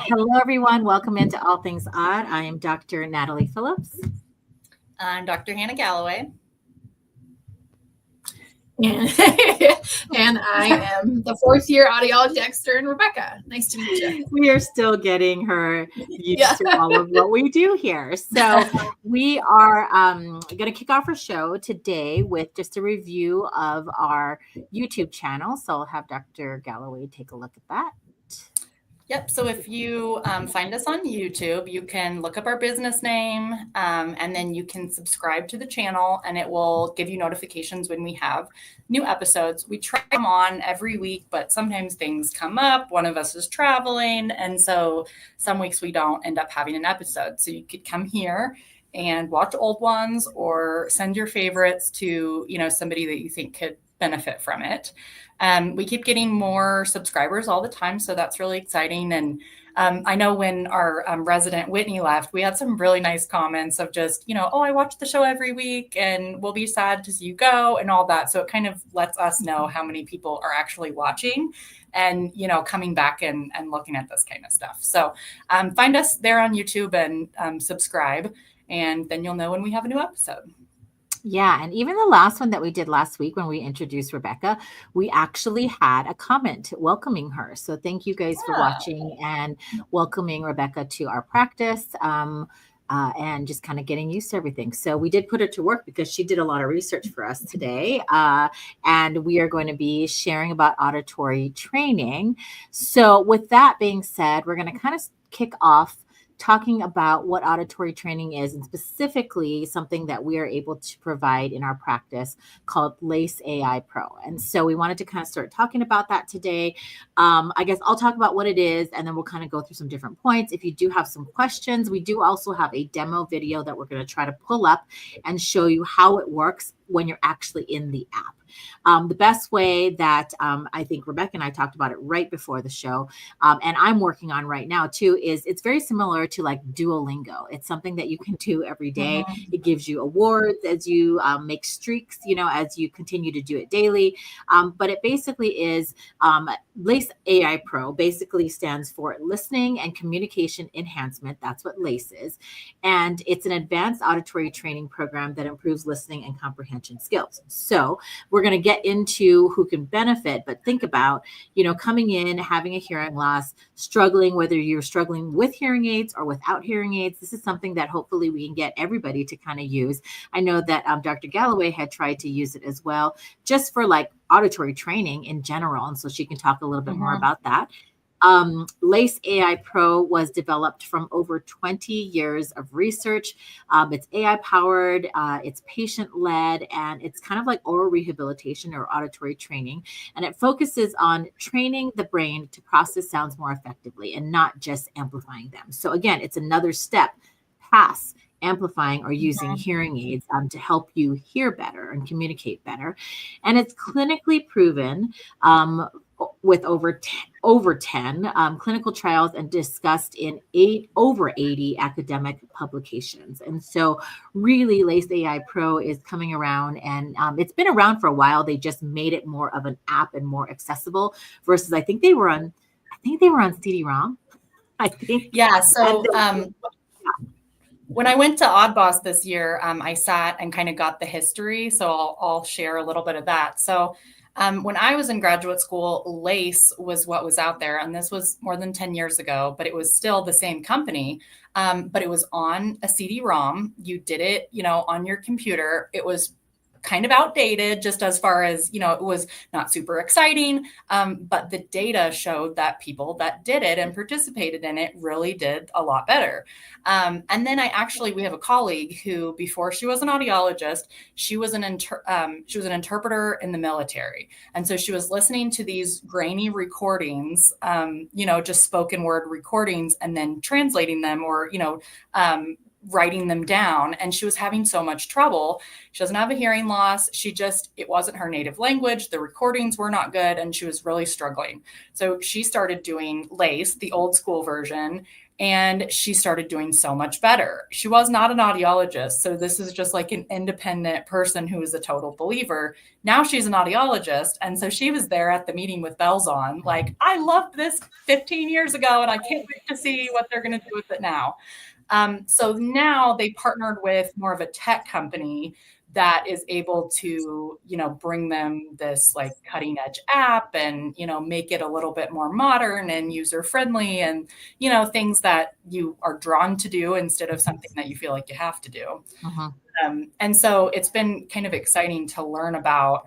Hello, everyone. Welcome into All Things Odd. I am Dr. Natalie Phillips. I'm Dr. Hannah Galloway. And, and I am the fourth year audiology extern, Rebecca. Nice to meet you. We are still getting her used to all of what we do here. So we are going to kick off our show today with just a review of our YouTube channel. So I'll have Dr. Galloway take a look at that. Yep. So if you find us on YouTube, you can look up our business name and then you can subscribe to the channel and it will give you notifications when we have new episodes. We try them on every week, but sometimes things come up. One of us is traveling. And so some weeks we don't end up having an episode. So you could come here and watch old ones or send your favorites to, somebody that you think could benefit from it. We keep getting more subscribers all the time, so that's really exciting. And I know when our resident Whitney left, we had some really nice comments of just, oh, I watch the show every week and we'll be sad to see you go and all that. So it kind of lets us know how many people are actually watching and, coming back and looking at this kind of stuff. So find us there on YouTube and subscribe, and then you'll know when we have a new episode. Yeah. And even the last one that we did last week when we introduced Rebecca, we actually had a comment welcoming her. So thank you guys for watching and welcoming Rebecca to our practice and just kind of getting used to everything. So we did put her to work because she did a lot of research for us today. And we are going to be sharing about auditory training. So with that being said, we're going to kind of kick off talking about what auditory training is, and specifically something that we are able to provide in our practice called LACE AI Pro. And so we wanted to kind of start talking about that today. I guess I'll talk about what it is, and then we'll kind of go through some different points. If you do have some questions, we do also have a demo video that we're going to try to pull up and show you how it works when you're actually in the app. The best way that I think Rebecca and I talked about it right before the show, and I'm working on right now too, is it's very similar to like Duolingo. It's something that you can do every day. It gives you awards as you make streaks, as you continue to do it daily. But it basically is LACE AI Pro basically stands for Listening and Communication Enhancement. That's what LACE is. And it's an advanced auditory training program that improves listening and comprehension skills. So we're going to get into who can benefit, but think about, coming in, having a hearing loss, struggling, whether you're struggling with hearing aids or without hearing aids. This is something that hopefully we can get everybody to kind of use. I know that Dr. Galloway had tried to use it as well, just for like auditory training in general. And so she can talk a little bit more about that. LACE AI Pro was developed from over 20 years of research. It's AI powered, it's patient led, and it's kind of like oral rehabilitation or auditory training. And it focuses on training the brain to process sounds more effectively and not just amplifying them. So again, it's another step past amplifying or using hearing aids to help you hear better and communicate better. And it's clinically proven with over 10 clinical trials and discussed in over 80 academic publications. And so really LACE AI Pro is coming around, and it's been around for a while. They just made it more of an app and more accessible versus I think they were on CD-ROM. I think. Yeah. So when I went to Oddboss this year, I sat and kind of got the history. So I'll share a little bit of that. So when I was in graduate school, LACE was what was out there. And this was more than 10 years ago, but it was still the same company. But it was on a CD-ROM. You did it, on your computer. It was kind of outdated just as far as, it was not super exciting. But the data showed that people that did it and participated in it really did a lot better. And then we have a colleague who, before she was an audiologist, she was an interpreter in the military. And so she was listening to these grainy recordings, just spoken word recordings, and then translating them or, writing them down. And she was having so much trouble. She doesn't have a hearing loss. It wasn't her native language. The recordings were not good. And she was really struggling. So she started doing LACE, the old school version. And she started doing so much better. She was not an audiologist. So this is just like an independent person who is a total believer. Now she's an audiologist. And so she was there at the meeting with bells on, like, I loved this 15 years ago, and I can't wait to see what they're going to do with it now. So now they partnered with more of a tech company that is able to, bring them this like cutting edge app and, make it a little bit more modern and user friendly and, things that you are drawn to do instead of something that you feel like you have to do. And so it's been kind of exciting to learn about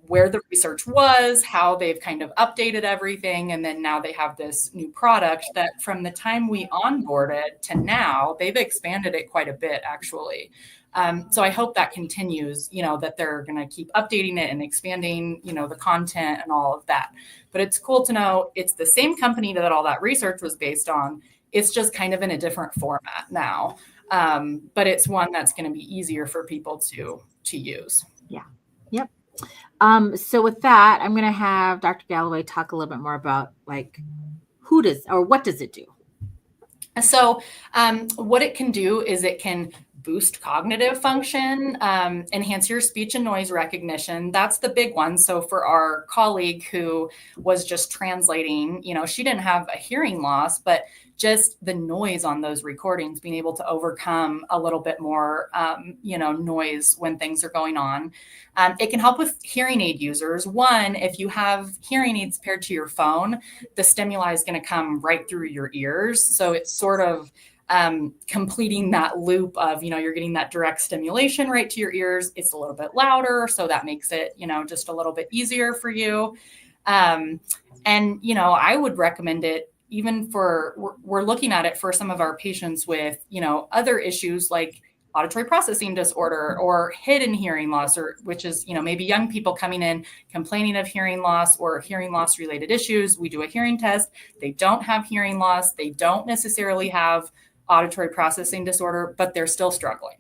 where the research was, how they've kind of updated everything. And then now they have this new product that from the time we onboarded to now, they've expanded it quite a bit, actually. So I hope that continues, that they're going to keep updating it and expanding, the content and all of that. But it's cool to know it's the same company that all that research was based on. It's just kind of in a different format now. But it's one that's going to be easier for people to use. Yeah. Yep. So with that, I'm going to have Dr. Galloway talk a little bit more about like what does it do? So what it can do is it can boost cognitive function, enhance your speech and noise recognition. That's the big one. So for our colleague who was just translating, she didn't have a hearing loss, but just the noise on those recordings, being able to overcome a little bit more, noise when things are going on. It can help with hearing aid users. One, if you have hearing aids paired to your phone, the stimuli is going to come right through your ears. So it's sort of completing that loop of, you're getting that direct stimulation right to your ears. It's a little bit louder. So that makes it, just a little bit easier for you. And, I would recommend it even we're looking at it for some of our patients with, other issues like auditory processing disorder or hidden hearing loss, which is, maybe young people coming in complaining of hearing loss or hearing loss related issues. We do a hearing test. They don't have hearing loss. They don't necessarily have auditory processing disorder, but they're still struggling.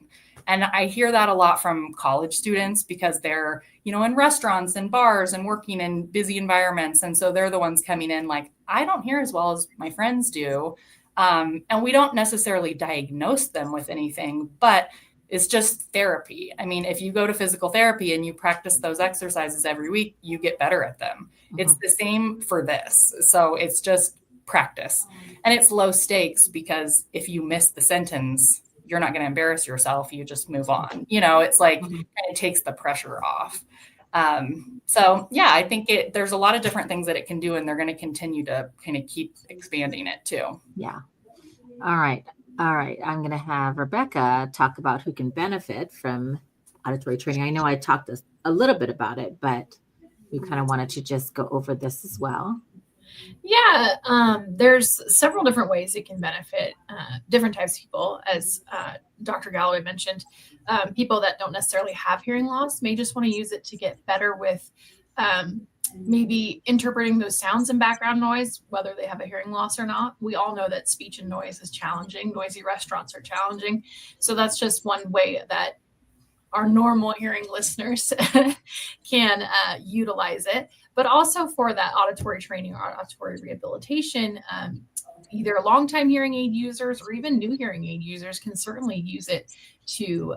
And I hear that a lot from college students because they're, in restaurants and bars and working in busy environments. And so they're the ones coming in like, I don't hear as well as my friends do. And we don't necessarily diagnose them with anything, but it's just therapy. I mean, if you go to physical therapy and you practice those exercises every week, you get better at them. It's the same for this. So it's just practice. And it's low stakes because if you miss the sentence, you're not going to embarrass yourself. You just move on. It's like it takes the pressure off. So yeah, I think there's a lot of different things that it can do, and they're going to continue to kind of keep expanding it too. Yeah. All right. I'm going to have Rebecca talk about who can benefit from auditory training. I know I talked a little bit about it, but we kind of wanted to just go over this as well. Yeah, there's several different ways it can benefit different types of people. As Dr. Galloway mentioned, people that don't necessarily have hearing loss may just want to use it to get better with maybe interpreting those sounds and background noise, whether they have a hearing loss or not. We all know that speech and noise is challenging. Noisy restaurants are challenging. So that's just one way that our normal hearing listeners can utilize it. But also for that auditory training or auditory rehabilitation, either longtime hearing aid users or even new hearing aid users can certainly use it to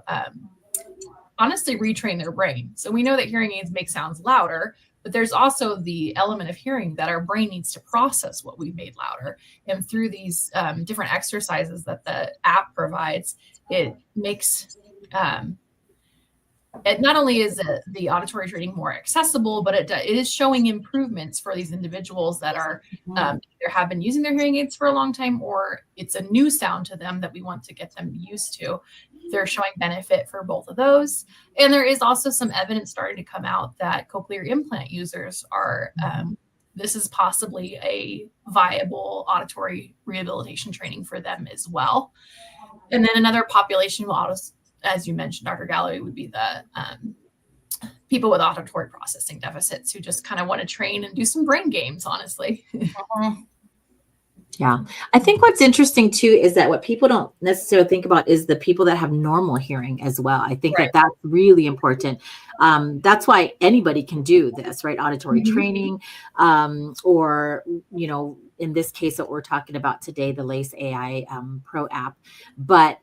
honestly retrain their brain. So we know that hearing aids make sounds louder, but there's also the element of hearing that our brain needs to process what we've made louder. And through these different exercises that the app provides, it makes it not only is the auditory training more accessible, but it is showing improvements for these individuals that are either have been using their hearing aids for a long time, or it's a new sound to them that we want to get them used to. They're showing benefit for both of those. And there is also some evidence starting to come out that cochlear implant users are, this is possibly a viable auditory rehabilitation training for them as well. And then another population will as you mentioned, Dr. Galloway, would be the people with auditory processing deficits who just kind of want to train and do some brain games, honestly. Yeah. I think what's interesting too is that what people don't necessarily think about is the people that have normal hearing as well. I think that that's really important. That's why anybody can do this, right? Auditory training, or, in this case, what we're talking about today, the Lace AI Pro app. But,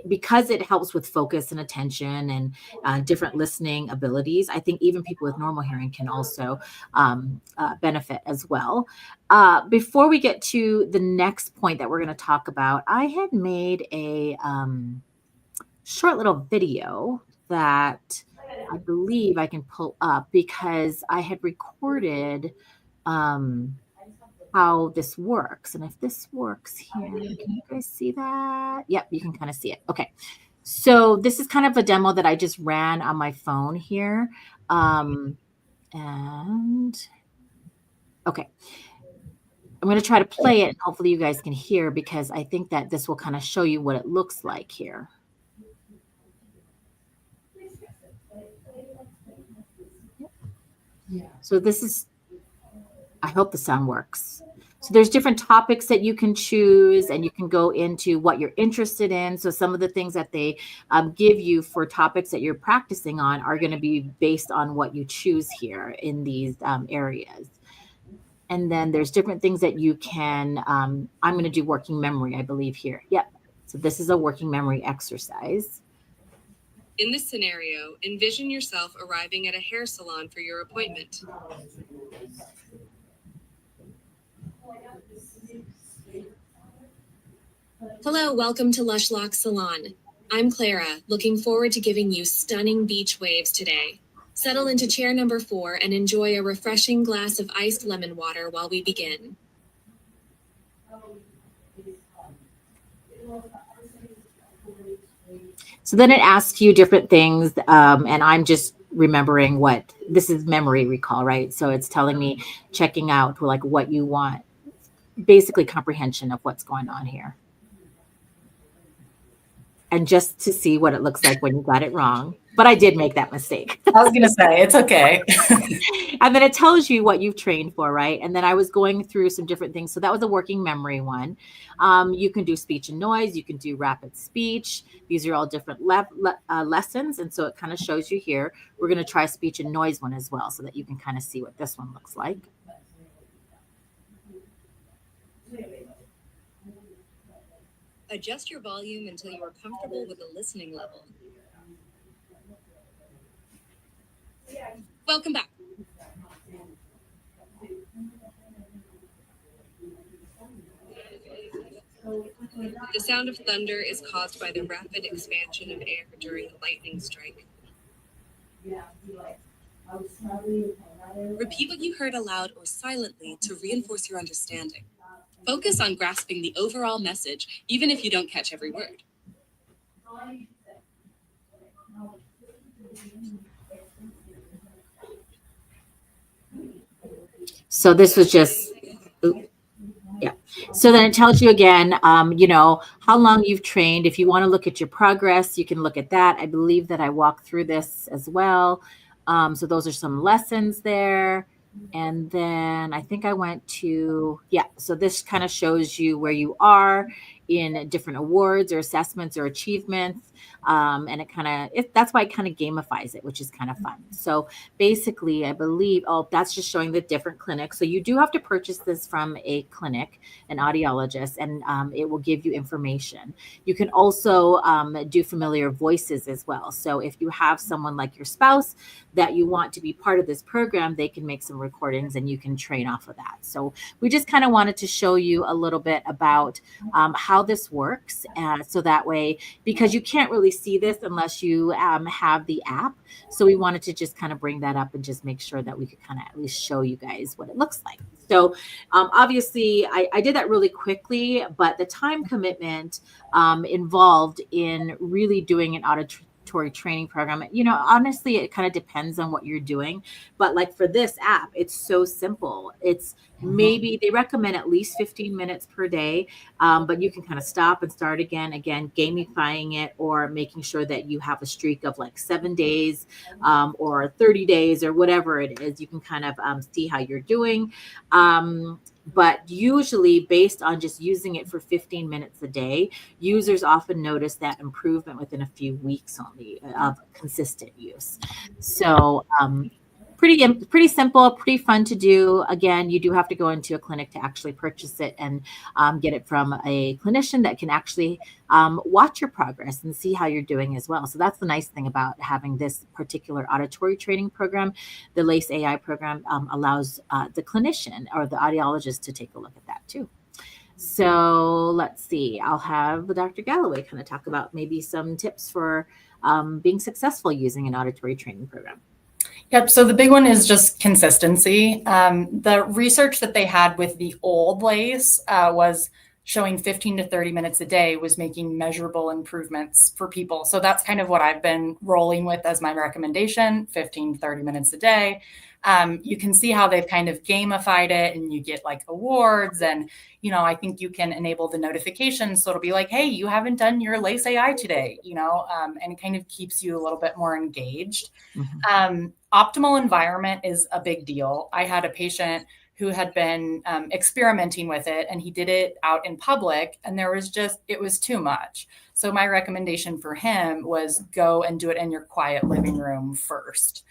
because it helps with focus and attention and different listening abilities, I think even people with normal hearing can also benefit as well. Before we get to the next point that we're going to talk about, I had made a short little video that I believe I can pull up because I had recorded how this works. And if this works here, can you guys see that? Yep, you can kind of see it. Okay. So this is kind of a demo that I just ran on my phone here. And okay. I'm going to try to play it. Hopefully you guys can hear, because I think that this will kind of show you what it looks like here. So this is, I hope the sound works. So there's different topics that you can choose, and you can go into what you're interested in. So some of the things that they give you for topics that you're practicing on are going to be based on what you choose here in these areas. And then there's different things that you can, I'm going to do working memory, I believe here. Yep. So this is a working memory exercise. In this scenario, envision yourself arriving at a hair salon for your appointment. Hello, welcome to Lush Lock Salon. I'm Clara, looking forward to giving you stunning beach waves today. Settle into chair number 4 and enjoy a refreshing glass of iced lemon water while we begin. So then it asks you different things, and I'm just remembering what this is, memory recall, right? So it's telling me, checking out like what you want, basically comprehension of what's going on here. And just to see what it looks like when you got it wrong. But I did make that mistake. I was going to say, it's okay. And then it tells you what you've trained for, right? And then I was going through some different things. So that was a working memory one. You can do speech and noise. You can do rapid speech. These are all different lessons. And so it kind of shows you here. We're going to try speech and noise one as well, so that you can kind of see what this one looks like. Adjust your volume until you are comfortable with the listening level. Welcome back. The sound of thunder is caused by the rapid expansion of air during a lightning strike. Repeat what you heard aloud or silently to reinforce your understanding. Focus on grasping the overall message, even if you don't catch every word. So this was just, yeah. So then it tells you again, how long you've trained. If you want to look at your progress, you can look at that. I believe that I walked through this as well. So those are some lessons there. And then I think I went to, so this kind of shows you where you are in different awards or assessments or achievements. And that's why it kind of gamifies it, which is kind of fun. So basically, I believe, that's just showing the different clinics. So you do have to purchase this from a clinic, an audiologist, and it will give you information. You can also do familiar voices as well. So if you have someone like your spouse that you want to be part of this program, they can make some recordings and you can train off of that. So we just kind of wanted to show you a little bit about how this works. So that way, because you can't really see this unless you have the app. So we wanted to just kind of bring that up and just make sure that we could kind of at least show you guys what it looks like. So obviously I did that really quickly, but the time commitment involved in really doing an auditory training program, honestly, it kind of depends on what you're doing. But like for this app, it's so simple. It's maybe they recommend at least 15 minutes per day, but you can kind of stop and start again, gamifying it or making sure that you have a streak of like 7 days or 30 days or whatever it is. You can kind of see how you're doing. But usually based on just using it for 15 minutes a day, users often notice that improvement within a few weeks only of consistent use. So pretty simple, pretty fun to do. Again, you do have to go into a clinic to actually purchase it and get it from a clinician that can actually watch your progress and see how you're doing as well. So that's the nice thing about having this particular auditory training program. The LACE AI program allows the clinician or the audiologist to take a look at that too. So let's see, I'll have Dr. Galloway kind of talk about maybe some tips for being successful using an auditory training program. Yep. So the big one is just consistency. The research that they had with the old LACE was showing 15 to 30 minutes a day was making measurable improvements for people. So that's kind of what I've been rolling with as my recommendation, 15 to 30 minutes a day. You can see how they've kind of gamified it and you get like awards and, I think you can enable the notifications. So it'll be like, hey, you haven't done your LACE AI today, and it kind of keeps you a little bit more engaged. Mm-hmm. Optimal environment is a big deal. I had a patient who had been experimenting with it and he did it out in public and it was too much. So my recommendation for him was go and do it in your quiet living room first.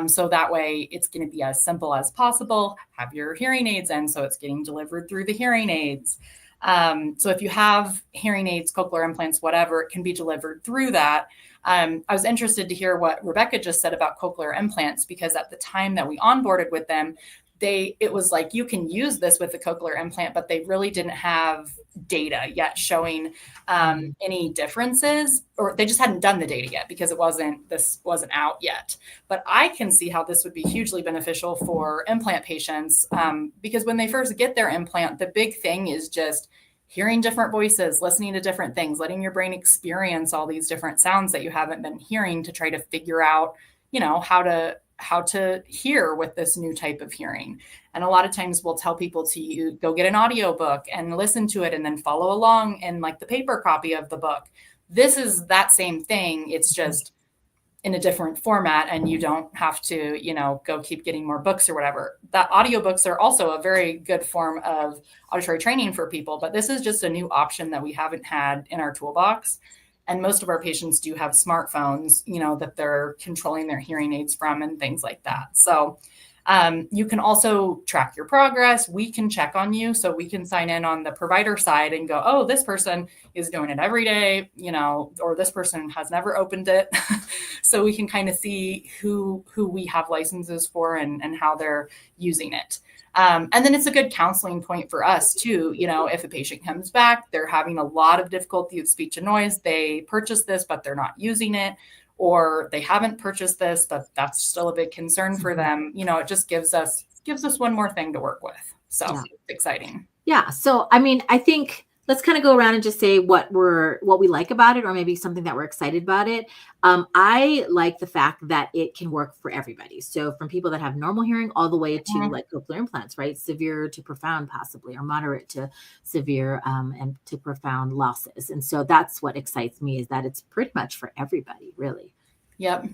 So that way it's going to be as simple as possible. Have your hearing aids in, so it's getting delivered through the hearing aids. So if you have hearing aids, cochlear implants, whatever, it can be delivered through that. I was interested to hear what Rebecca just said about cochlear implants, because at the time that we onboarded with them, it was like, you can use this with the cochlear implant, but they really didn't have data yet showing any differences, or they just hadn't done the data yet because this wasn't out yet. But I can see how this would be hugely beneficial for implant patients, because when they first get their implant, the big thing is just hearing different voices, listening to different things, letting your brain experience all these different sounds that you haven't been hearing to try to figure out, how to hear with this new type of hearing. And a lot of times we'll tell people to go get an audiobook and listen to it and then follow along in like the paper copy of the book. This is that same thing. It's just in a different format and you don't have to, go keep getting more books or whatever. That audiobooks are also a very good form of auditory training for people, but this is just a new option that we haven't had in our toolbox. And most of our patients do have smartphones, that they're controlling their hearing aids from and things like that. So you can also track your progress. We can check on you. So we can sign in on the provider side and go, oh, this person is doing it every day, or this person has never opened it. So we can kind of see who we have licenses for and how they're using it. And then it's a good counseling point for us too. If a patient comes back, they're having a lot of difficulty with speech and noise, they purchased this, but they're not using it, or they haven't purchased this, but that's still a big concern for them. It just gives us one more thing to work with. So It's exciting. Yeah. So, I think let's kind of go around and just say what we like about it, or maybe something that we're excited about it. I like the fact that it can work for everybody. So from people that have normal hearing all the way to like cochlear implants, right? Severe to profound possibly, or moderate to severe and to profound losses. And so that's what excites me, is that it's pretty much for everybody, really. Yep.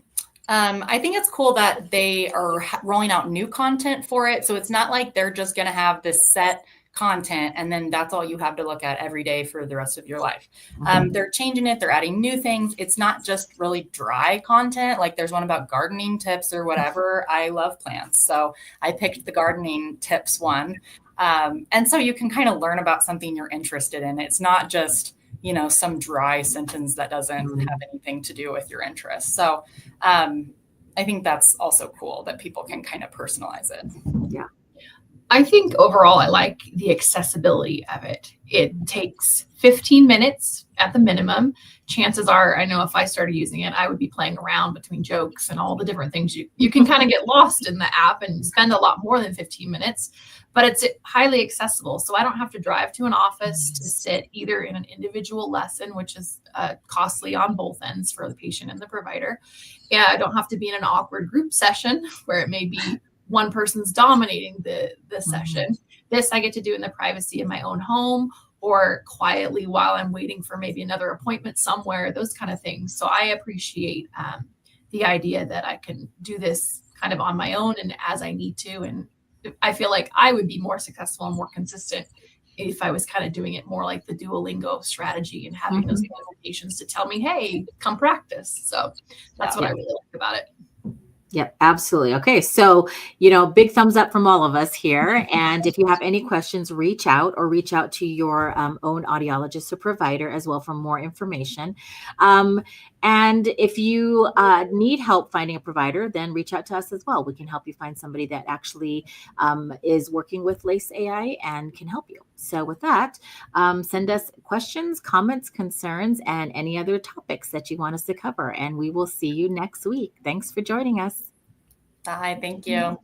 I think it's cool that they are rolling out new content for it. So it's not like they're just going to have this set content and then that's all you have to look at every day for the rest of your life. They're changing it. They're adding new things. It's not just really dry content. Like there's one about gardening tips or whatever. I love plants. So I picked the gardening tips one. And so you can kind of learn about something you're interested in. It's not just, some dry sentence that doesn't have anything to do with your interests. So I think that's also cool that people can kind of personalize it. Yeah. I think overall, I like the accessibility of it. It takes 15 minutes at the minimum. Chances are, I know if I started using it, I would be playing around between jokes and all the different things. You can kind of get lost in the app and spend a lot more than 15 minutes, but it's highly accessible. So I don't have to drive to an office to sit either in an individual lesson, which is costly on both ends for the patient and the provider. Yeah, I don't have to be in an awkward group session where it may be one person's dominating the session. This I get to do in the privacy of my own home or quietly while I'm waiting for maybe another appointment somewhere, those kind of things. So I appreciate the idea that I can do this kind of on my own and as I need to. And I feel like I would be more successful and more consistent if I was kind of doing it more like the Duolingo strategy and having those notifications to tell me, hey, come practice. So that's what I really like about it. Yep, absolutely. Okay, so, big thumbs up from all of us here. And if you have any questions, reach out to your own audiologist or provider as well for more information. And if you need help finding a provider, then reach out to us as well. We can help you find somebody that actually is working with Lace AI and can help you. So with that, send us questions, comments, concerns, and any other topics that you want us to cover. And we will see you next week. Thanks for joining us. Bye. Thank you.